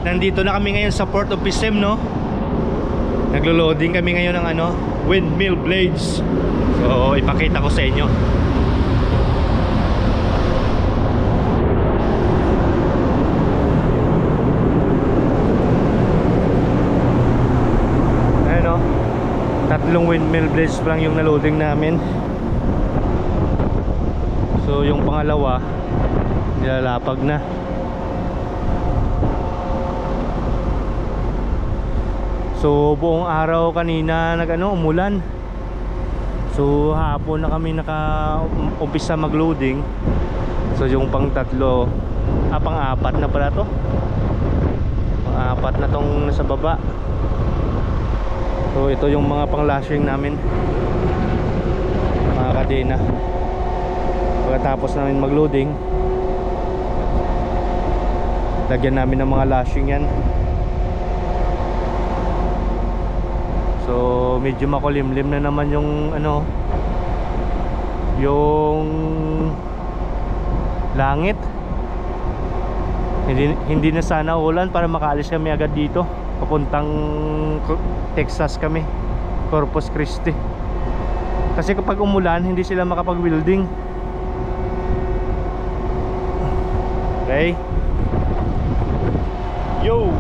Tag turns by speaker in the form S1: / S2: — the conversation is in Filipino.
S1: nandito na kami ngayon sa Port of Pisem, no? Naglo-loading kami ngayon ng ano, windmill blades. So, ipakita ko sa inyo. Ayan, no? Tatlong windmill blades pa lang yung na-loading namin. So, yung pangalawa nilalapag na. So buong araw kanina umulan. So hapon na kami umpisa mag-loading. So yung pang-tatlo, pang-apat na pala to. Pang-apat na tong nasa baba. So ito yung mga pang-lashing namin, mga kadena. Pagkatapos namin mag-loading, lagyan namin ng mga lashing yan. So medyo makulimlim na naman yung yung langit. Hindi na sana ulan para makaalis kami agad dito. Papuntang Texas kami, Corpus Christi. Kasi kapag umulan, hindi sila makapag-welding. Okay. Yo.